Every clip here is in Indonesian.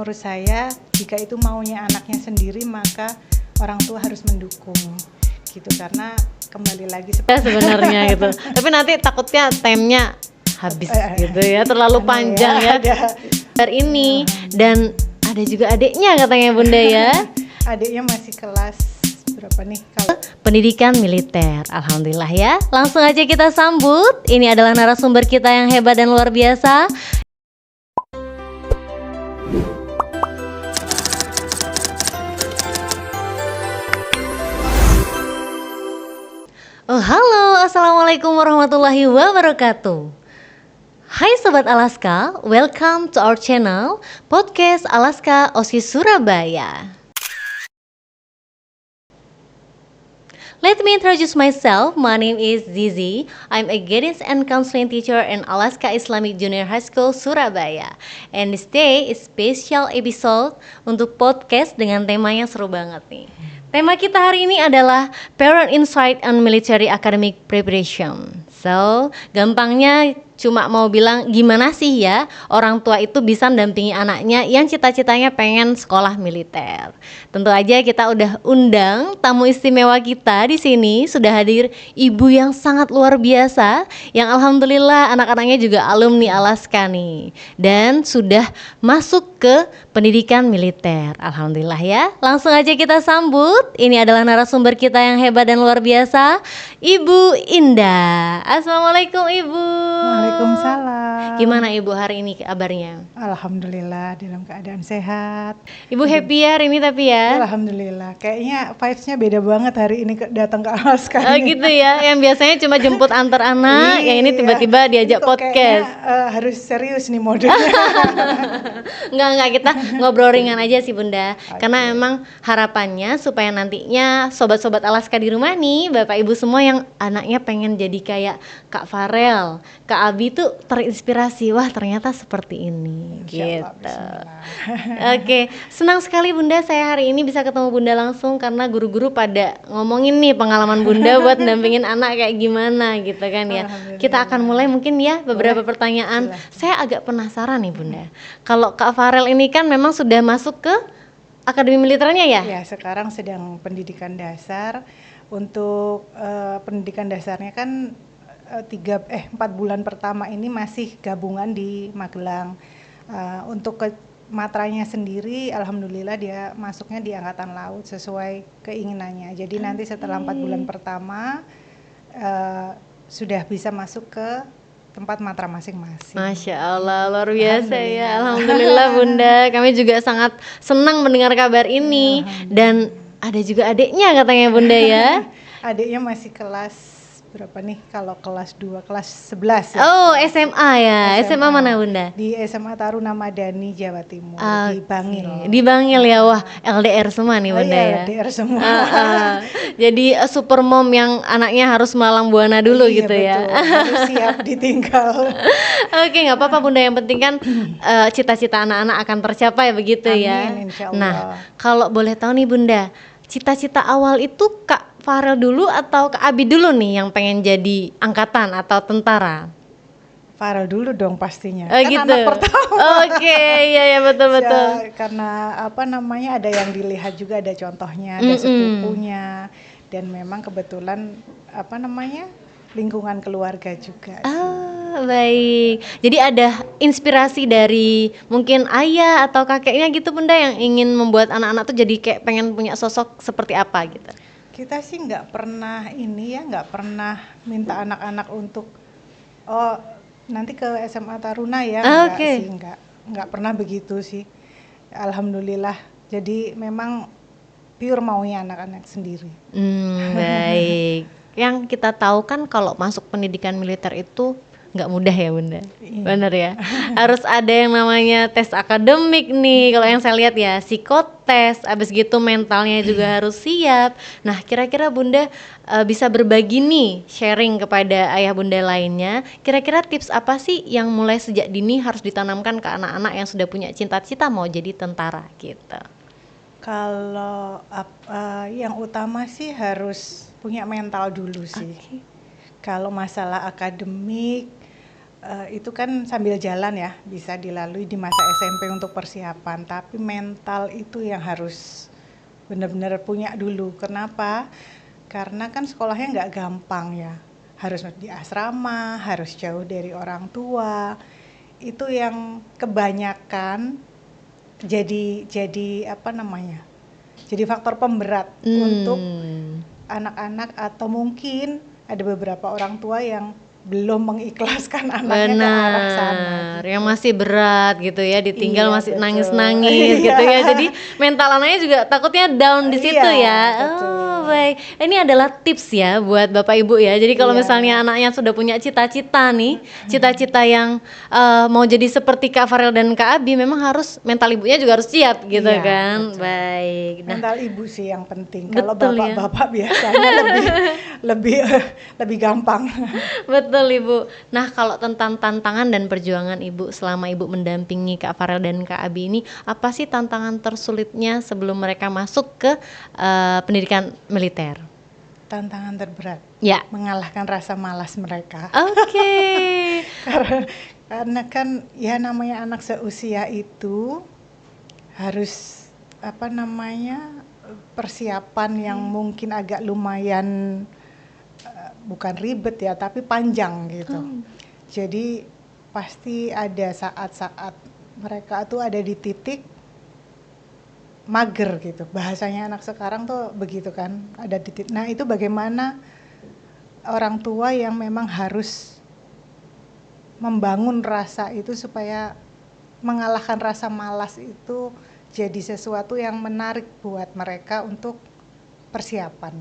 Menurut saya, jika itu maunya anaknya sendiri, maka orang tua harus mendukung gitu, karena kembali lagi sebenarnya gitu. Tapi nanti takutnya time-nya habis gitu ya, terlalu panjang ya. Hari ini dan ada juga adiknya katanya Bunda ya. Adiknya masih kelas berapa nih kalau pendidikan militer. Alhamdulillah ya. Langsung aja kita sambut. Ini adalah narasumber kita yang hebat dan luar biasa. Oh, halo, assalamualaikum warahmatullahi wabarakatuh. Hai Sobat Alaska, welcome to our channel Podcast Alaska OSIS Surabaya. Let me introduce myself. My name is Zizi. I'm a guidance and counseling teacher in Alaska Islamic Junior High School Surabaya. And this day is special episode untuk podcast dengan tema yang seru banget nih. Tema kita hari ini adalah Parent Insight on Military Academic Preparation. So, gampangnya cuma mau bilang gimana sih ya orang tua itu bisa mendampingi anaknya yang cita-citanya pengen sekolah militer. Tentu aja kita udah undang tamu istimewa kita di sini, sudah hadir ibu yang sangat luar biasa yang alhamdulillah anak-anaknya juga alumni Alaska nih dan sudah masuk ke pendidikan militer. Alhamdulillah ya. Langsung aja kita sambut. Ini adalah narasumber kita yang hebat dan luar biasa, Ibu Indah. Assalamualaikum Ibu. Waalaikumsalam. Gimana Ibu hari ini kabarnya? Alhamdulillah dalam keadaan sehat. Ibu happy ya hari ini tapi ya? Alhamdulillah. Kayaknya vibes-nya beda banget hari ini datang ke Alaska. Oh gitu ya. Yang biasanya cuma jemput antar anak, yang ini tiba-tiba diajak podcast. Harus serius nih modenya. Enggak, kita ngobrol ringan aja sih Bunda. Karena emang harapannya supaya nantinya sobat-sobat Alaska di rumah nih, Bapak Ibu semua yang anaknya pengen jadi kayak Kak Farel, Kak Abi tuh terinspirasi. Wah, ternyata seperti ini gitu. Oke, senang sekali Bunda saya hari ini bisa ketemu Bunda langsung karena guru-guru pada ngomongin nih pengalaman Bunda buat mendampingin anak kayak gimana gitu kan ya. Kita akan mulai mungkin ya beberapa pertanyaan. Saya agak penasaran nih Bunda. Kalau Kak Farel ini kan memang sudah masuk ke akademi militernya ya? Ya, sekarang sedang pendidikan dasar. Untuk pendidikan dasarnya kan 4 bulan pertama ini masih gabungan di Magelang. Untuk ke matranya sendiri alhamdulillah dia masuknya di Angkatan Laut sesuai keinginannya. Jadi nanti setelah 4 bulan pertama sudah bisa masuk ke tempat matra masing-masing. Masya Allah, luar biasa ya. Alhamdulillah Bunda, kami juga sangat senang mendengar kabar ini. Dan ada juga adiknya katanya Bunda ya. Adiknya masih kelas berapa nih kalau kelas 2, kelas 11 ya. Oh SMA ya, SMA mana Bunda? Di SMA Taruna Madani Jawa Timur, di Bangil. Di Bangil ya, wah LDR semua nih Bunda ya. LDR semua. Jadi super mom yang anaknya harus melalang buana dulu gitu betul. ya. Harus siap ditinggal. Oke, nggak apa-apa Bunda, yang penting kan cita-cita anak-anak akan tercapai begitu. Amin, ya. insya Allah. Nah, kalau boleh tahu nih Bunda, cita-cita awal itu Kak Farel dulu atau Kak Abi dulu nih yang pengen jadi angkatan atau tentara? Farel dulu dong pastinya. Oh kan gitu. Anak pertama. Oke, iya betul-betul. Ya, karena ada yang dilihat juga, ada contohnya, ada sepupunya, dan memang kebetulan lingkungan keluarga juga. Baik. Jadi ada inspirasi dari mungkin ayah atau kakeknya gitu Bunda yang ingin membuat anak-anak tuh jadi kayak pengen punya sosok seperti apa gitu? Kita sih nggak pernah minta anak-anak untuk nanti ke SMA Taruna ya. Nggak pernah begitu sih. Alhamdulillah. Jadi memang pure maunya anak-anak sendiri. Baik. Yang kita tahu kan kalau masuk pendidikan militer itu nggak mudah ya Bunda, bener ya. Harus ada yang namanya tes akademik nih. Kalau yang saya lihat ya psikotes, abis gitu mentalnya juga harus siap. Nah kira-kira Bunda bisa berbagi nih, sharing kepada ayah Bunda lainnya. Kira-kira tips apa sih yang mulai sejak dini harus ditanamkan ke anak-anak yang sudah punya cita-cita mau jadi tentara gitu? Kalau yang utama sih harus punya mental dulu sih. Kalau masalah akademik itu kan sambil jalan ya, bisa dilalui di masa SMP untuk persiapan, tapi mental itu yang harus benar-benar punya dulu. Kenapa? Karena kan sekolahnya nggak gampang ya, harus di asrama, harus jauh dari orang tua, itu yang kebanyakan jadi apa namanya, jadi faktor pemberat untuk Hmm. anak-anak, atau mungkin ada beberapa orang tua yang belum mengikhlaskan anaknya ke arah sana Benar, yang gitu. masih berat gitu ya, ditinggal Iya masih betul. nangis-nangis Iya. gitu ya. Jadi mental anaknya juga takutnya down di situ Iya ya. betul. Oh, baik. Ini adalah tips ya buat Bapak Ibu ya. Jadi kalau Iya. misalnya anaknya sudah punya cita-cita nih, cita-cita yang mau jadi seperti Kak Farel dan Kak Abi, memang harus mental ibunya juga harus siap gitu Iya, kan. betul. Baik. Nah, Mental ibu sih yang penting. Kalau betul ya. bapak-bapak biasanya lebih lebih gampang. Betul Ibu. Nah kalau tentang tantangan dan perjuangan Ibu selama Ibu mendampingi Kak Farel dan Kak Abi ini, apa sih tantangan tersulitnya sebelum mereka masuk ke pendidikan militer? Tantangan terberat, Ya, mengalahkan rasa malas mereka. oke. Karena kan ya namanya anak seusia itu harus apa namanya, persiapan yang mungkin agak lumayan bukan ribet ya, tapi panjang gitu. Jadi pasti ada saat-saat mereka tuh ada di titik mager gitu. Bahasanya anak sekarang tuh begitu kan, ada di titik. Nah, itu bagaimana orang tua yang memang harus membangun rasa itu supaya mengalahkan rasa malas itu jadi sesuatu yang menarik buat mereka untuk persiapan.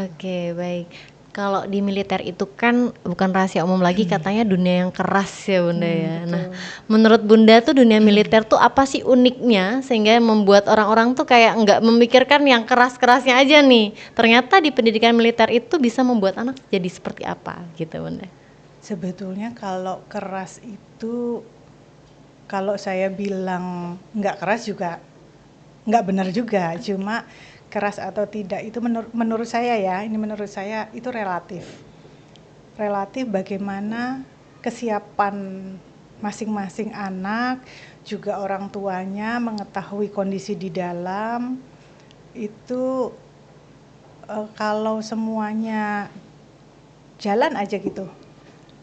Oke, baik. Kalau di militer itu kan bukan rahasia umum lagi, katanya dunia yang keras ya Bunda ya. Betul. Nah, menurut Bunda tuh dunia militer tuh apa sih uniknya sehingga membuat orang-orang tuh kayak nggak memikirkan yang keras-kerasnya aja nih. Ternyata di pendidikan militer itu bisa membuat anak jadi seperti apa gitu Bunda. Sebetulnya kalau keras itu, kalau saya bilang nggak keras juga nggak benar juga. Cuma keras atau tidak itu menurut saya ya, ini menurut saya itu relatif. Relatif bagaimana kesiapan masing-masing anak, juga orang tuanya mengetahui kondisi di dalam itu. Kalau semuanya jalan aja gitu,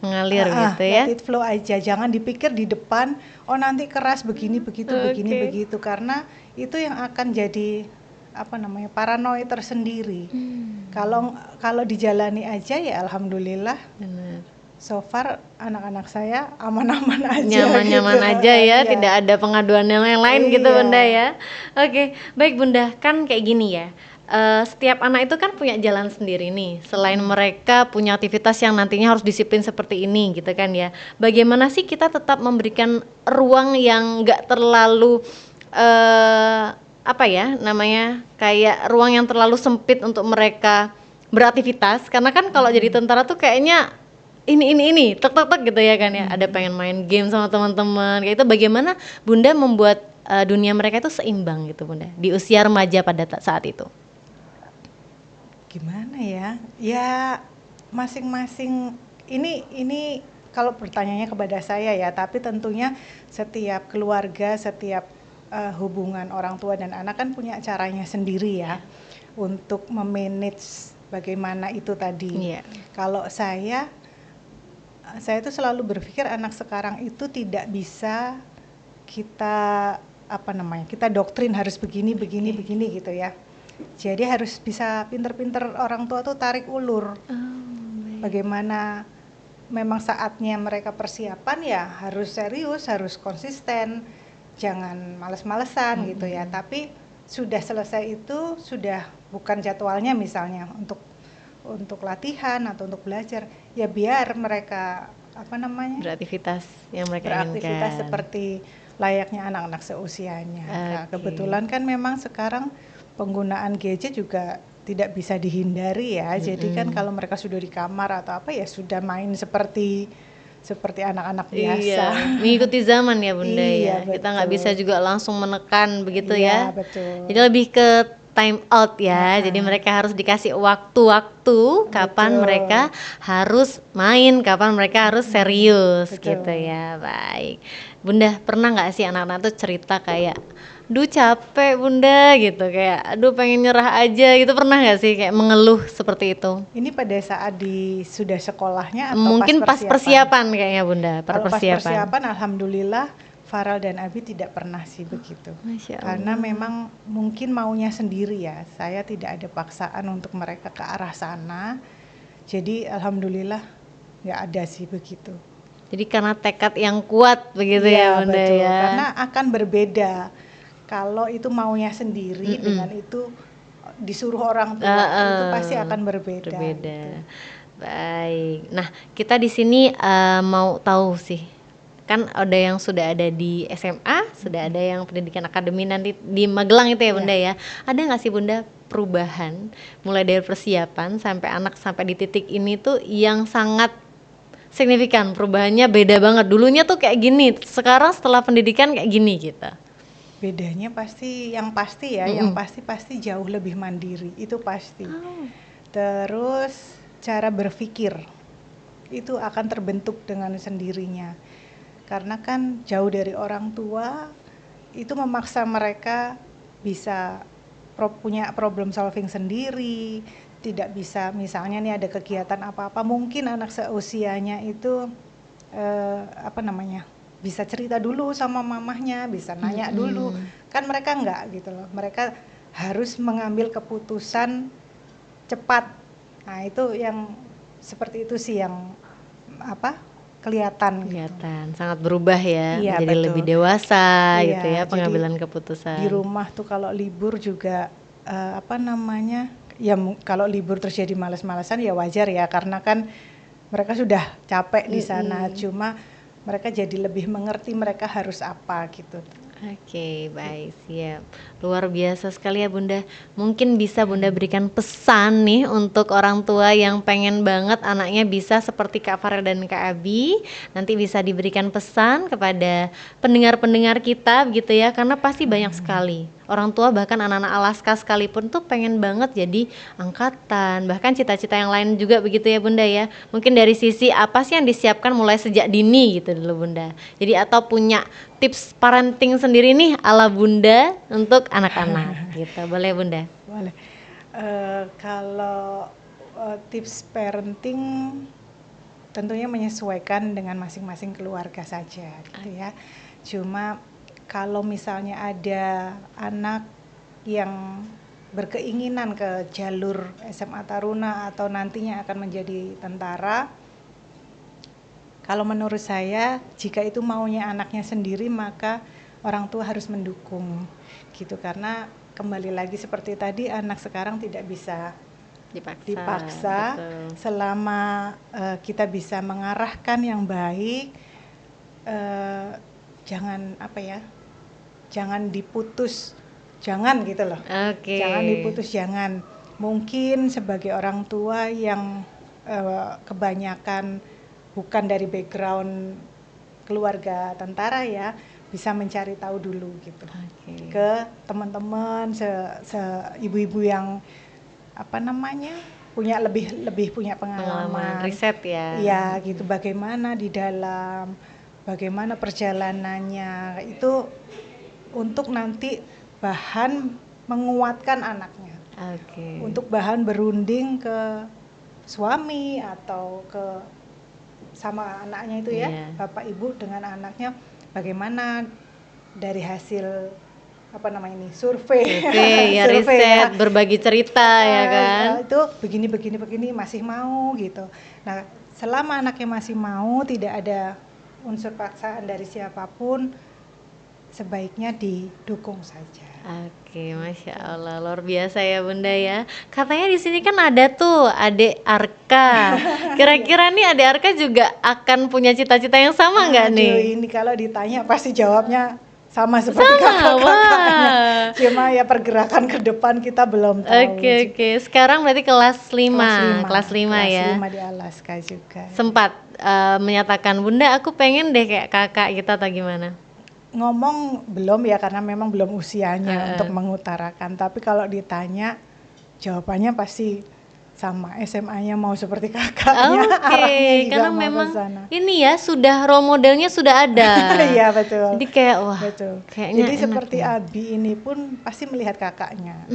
Mengalir gitu ya. let it flow aja, jangan dipikir di depan, oh nanti keras begini begitu begini Oke. begitu, karena itu yang akan jadi apa namanya, paranoid tersendiri. Kalau dijalani aja ya alhamdulillah, Benar. so far anak-anak saya aman-aman aja Nyaman-nyaman gitu. aja ya, Iya. tidak ada pengaduan yang lain gitu Iya. Bunda ya. Oke, baik Bunda, kan kayak gini ya. Setiap anak itu kan punya jalan sendiri nih. Selain mereka punya aktivitas yang nantinya harus disiplin seperti ini gitu kan ya. Bagaimana sih kita tetap memberikan ruang yang nggak terlalu apa ya namanya, kayak ruang yang terlalu sempit untuk mereka beraktivitas, karena kan kalau jadi tentara tuh kayaknya ini tek tek tek gitu ya kan ya, ada pengen main game sama teman-teman kayak itu. Bagaimana Bunda membuat dunia mereka itu seimbang gitu Bunda di usia remaja pada saat itu? Gimana ya? Ya masing-masing, ini kalau pertanyaannya kepada saya ya, tapi tentunya setiap keluarga, setiap hubungan orang tua dan anak kan punya caranya sendiri ya untuk memanage bagaimana itu tadi. Iya. Kalau saya itu selalu berpikir anak sekarang itu tidak bisa kita apa namanya, kita doktrin harus begini begini gitu ya. Jadi harus bisa pinter-pinter orang tua tuh tarik ulur. Bagaimana memang saatnya mereka persiapan ya harus serius, harus konsisten, jangan males-malesan gitu ya. Tapi sudah selesai itu, sudah bukan jadwalnya misalnya untuk latihan atau untuk belajar, ya biar mereka apa namanya, Beraktivitas yang mereka beraktivitas inginkan. seperti layaknya anak-anak seusianya. Nah, Oke. kebetulan kan memang sekarang penggunaan gadget juga tidak bisa dihindari ya. Jadi kan kalau mereka sudah di kamar atau apa ya sudah main seperti anak-anak biasa. Iya, mengikuti zaman ya Bunda Iya, ya. Kita nggak betul. bisa juga langsung menekan begitu Iya, ya. betul. Jadi lebih ke time out ya. Jadi mereka harus dikasih waktu-waktu kapan Betul. mereka harus main, kapan mereka harus serius Betul. gitu ya. Baik. Bunda, pernah nggak sih anak-anak tuh cerita kayak, "Duh capek Bunda," gitu, kayak, "Aduh pengen nyerah aja," gitu, pernah nggak sih kayak mengeluh seperti itu? Ini pada saat sudah sekolahnya atau Mungkin pas pas persiapan kayaknya Bunda, Kalau pas persiapan. persiapan, alhamdulillah Farel dan Abi tidak pernah sih begitu. Masya Karena Allah. memang mungkin maunya sendiri ya. Saya tidak ada paksaan untuk mereka ke arah sana. Jadi alhamdulillah nggak ada sih begitu. Jadi karena tekad yang kuat begitu Iya, ya Bunda betul. ya. Karena akan berbeda kalau itu maunya sendiri dengan itu disuruh orang tua, itu pasti akan berbeda. Berbeda. Gitu. Baik. Nah, kita di sini mau tahu sih. Kan ada yang sudah ada di SMA, sudah ada yang pendidikan akademi nanti di Magelang itu ya Bunda ya. Ada nggak sih Bunda perubahan mulai dari persiapan sampai anak sampai di titik ini tuh yang sangat signifikan, perubahannya beda banget. Dulunya tuh kayak gini, sekarang setelah pendidikan kayak gini gitu. Bedanya yang pasti ya, yang pasti jauh lebih mandiri, itu pasti. Terus cara berpikir itu akan terbentuk dengan sendirinya. Karena kan jauh dari orang tua, itu memaksa mereka bisa punya problem solving sendiri, tidak bisa misalnya nih ada kegiatan apa-apa, mungkin anak seusianya itu bisa cerita dulu sama mamahnya, bisa nanya dulu. Kan mereka enggak gitu loh. Mereka harus mengambil keputusan cepat. Nah, itu yang seperti itu sih yang kelihatan. Sangat berubah ya, Iya, menjadi betul. lebih dewasa Iya, gitu ya, jadi pengambilan keputusan. Di rumah tuh kalau libur juga ya kalau libur terus jadi malas-malasan ya wajar ya, karena kan mereka sudah capek di sana. Cuma mereka jadi lebih mengerti mereka harus apa gitu. Oke, baik, siap. Luar biasa sekali ya Bunda. Mungkin bisa Bunda berikan pesan nih untuk orang tua yang pengen banget anaknya bisa seperti Kak Farel dan Kak Abi. Nanti bisa diberikan pesan kepada pendengar-pendengar kita begitu ya, karena pasti banyak sekali orang tua, bahkan anak-anak Alaska sekalipun tuh pengen banget jadi angkatan, bahkan cita-cita yang lain juga begitu ya Bunda ya. Mungkin dari sisi apa sih yang disiapkan mulai sejak dini gitu dulu Bunda. Jadi atau punya tips parenting sendiri nih ala Bunda untuk anak-anak gitu. Boleh Bunda? Boleh. Kalau tips parenting tentunya menyesuaikan dengan masing-masing keluarga saja gitu ya. Cuma kalau misalnya ada anak yang berkeinginan ke jalur SMA Taruna atau nantinya akan menjadi tentara, kalau menurut saya jika itu maunya anaknya sendiri, maka orang tua harus mendukung gitu. Karena kembali lagi seperti tadi, anak sekarang tidak bisa dipaksa. Betul. Selama kita bisa mengarahkan yang baik, jangan diputus, jangan gitu loh. Oke. Jangan diputus, jangan. Mungkin sebagai orang tua yang kebanyakan bukan dari background keluarga tentara ya, bisa mencari tahu dulu gitu. Ke teman-teman, ibu-ibu yang punya lebih punya pengalaman, riset ya. Iya gitu, bagaimana perjalanannya itu untuk nanti bahan menguatkan anaknya. Untuk bahan berunding ke suami atau sama anaknya itu ya, bapak ibu dengan anaknya, bagaimana dari hasil survei ya, riset, berbagi cerita ya kan. Itu begini masih mau gitu. Nah, selama anaknya masih mau, tidak ada unsur paksaan dari siapapun, sebaiknya didukung saja. Oke, Masya Allah, luar biasa ya Bunda ya. Katanya di sini kan ada tuh adik Arka. Kira-kira nih adik Arka juga akan punya cita-cita yang sama nggak nih? Ini kalau ditanya pasti jawabnya sama seperti kakak-kakaknya. Cuma ya pergerakan ke depan kita belum tahu. Oke. Sekarang berarti kelas 5 ya. Kelas 5 di Alaska juga. Sempat menyatakan, Bunda aku pengen deh kayak kakak kita atau gimana? ngomong belum ya, karena memang belum usianya untuk mengutarakan. Tapi kalau ditanya, jawabannya pasti sama, SMA-nya mau seperti kakaknya. Oke, arahnya juga karena mau ke memang sana. ini ya sudah role modelnya sudah ada. Iya betul. Jadi kayak wah, Betul. kayaknya Jadi enak seperti nih. Abi ini pun pasti melihat kakaknya.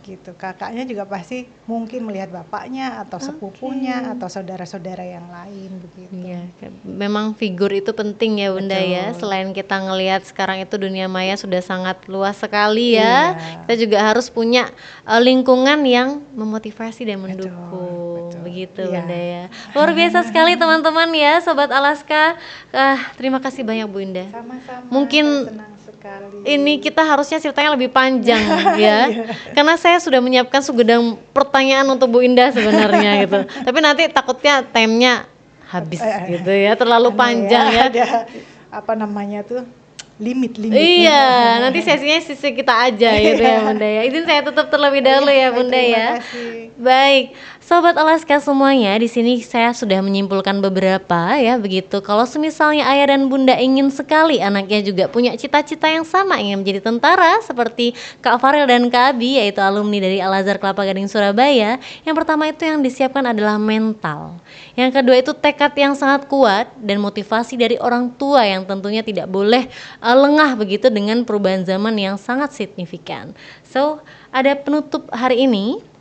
Gitu. Kakaknya juga pasti mungkin melihat bapaknya atau sepupunya atau saudara-saudara yang lain begitu. Iya, memang figur itu penting ya Bunda ya. Betul. Selain kita ngelihat sekarang itu dunia maya sudah sangat luas sekali ya. Iya. Kita juga harus punya lingkungan yang memotivasi dan mendukung. betul. Begitu Iya. Bunda ya. Luar biasa sekali teman-teman ya, Sobat Alaska. Terima kasih banyak Bu Indah. Sama-sama. Mungkin saya senang sekali. ini kita harusnya ceritanya lebih panjang ya, karena saya sudah menyiapkan segudang pertanyaan untuk Bu Indah sebenarnya gitu. Tapi nanti takutnya time-nya habis gitu ya, terlalu panjang ya. Ada apa namanya tuh limit. Iya, nanti sesinya sisi kita aja gitu ya Bunda ya. Izin saya tutup terlebih dahulu ya Bunda ya. Terima kasih. Baik, Sobat Alaska semuanya, di sini saya sudah menyimpulkan beberapa ya begitu. Kalau semisalnya ayah dan bunda ingin sekali anaknya juga punya cita-cita yang sama, ingin menjadi tentara seperti Kak Farel dan Kak Abi, yaitu alumni dari Al-Azhar Kelapa Gading Surabaya. Yang pertama itu yang disiapkan adalah mental. Yang kedua itu tekad yang sangat kuat dan motivasi dari orang tua yang tentunya tidak boleh lengah begitu dengan perubahan zaman yang sangat signifikan. So, ada penutup hari ini.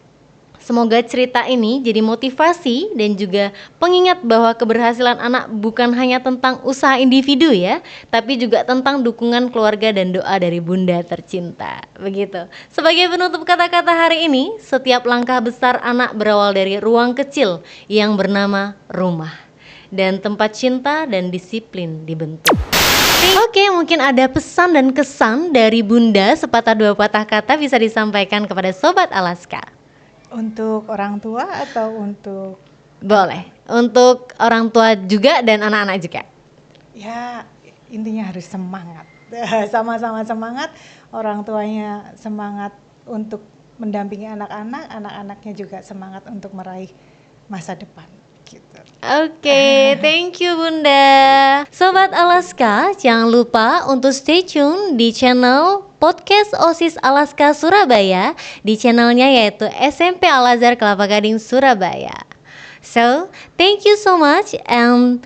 Semoga cerita ini jadi motivasi dan juga pengingat bahwa keberhasilan anak bukan hanya tentang usaha individu ya, tapi juga tentang dukungan keluarga dan doa dari Bunda tercinta. Begitu. Sebagai penutup kata-kata hari ini, setiap langkah besar anak berawal dari ruang kecil yang bernama rumah. Dan tempat cinta dan disiplin dibentuk. Oke, mungkin ada pesan dan kesan dari Bunda sepatah dua patah kata bisa disampaikan kepada Sobat Alaska. Untuk orang tua atau untuk Boleh, untuk orang tua juga dan anak-anak juga. ya intinya harus semangat. Sama-sama semangat, orang tuanya semangat untuk mendampingi anak-anak, anak-anaknya juga semangat untuk meraih masa depan gitu. Oke, thank you Bunda. Sobat Alaska, jangan lupa untuk stay tune di channel podcast OSIS Alaska Surabaya, di channelnya yaitu SMP Al-Azhar Kelapa Gading Surabaya. So, thank you so much and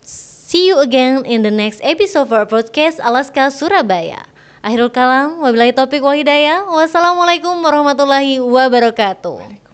see you again in the next episode of our podcast Alaska Surabaya. Akhirul kalam, wabillahi taufiq wal hidayah. Wassalamualaikum warahmatullahi wabarakatuh.